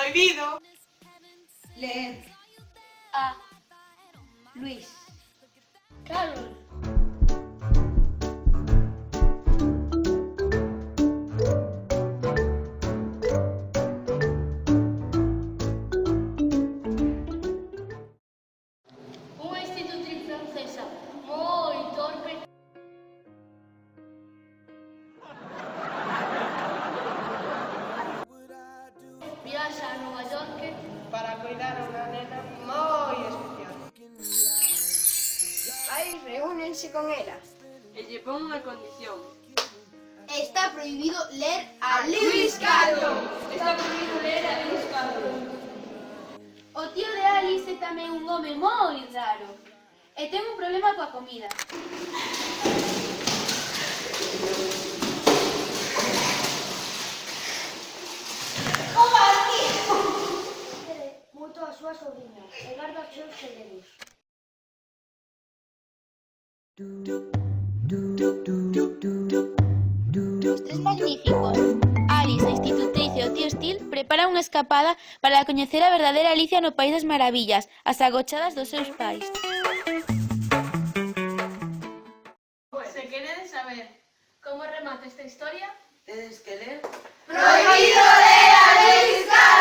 prohibido leer. A. Luis. Carol. Unha institutriz francesa moi torpe viaxa a Nova York para cuidar a unha nena moi especial. Pais reúnense con ela e lle pon unha condición. Está prohibido ler A Lewis Carroll! Está prohibido ler a Lewis Carroll. O tío de Alice é tamén un home moi raro. E ten un problema coa comida. quere moito a súa sobrina e garda os seus segredos. Os tres magníficos, Alice, a institutriz e o tío Steel, preparan unha escapada para coñecer a verdadeira Alicia no País das Maravillas, as agochadas dos seus pais. Se queredes saber como remata esta historia, Tedes que ler Prohibido ler a Lewis Carroll!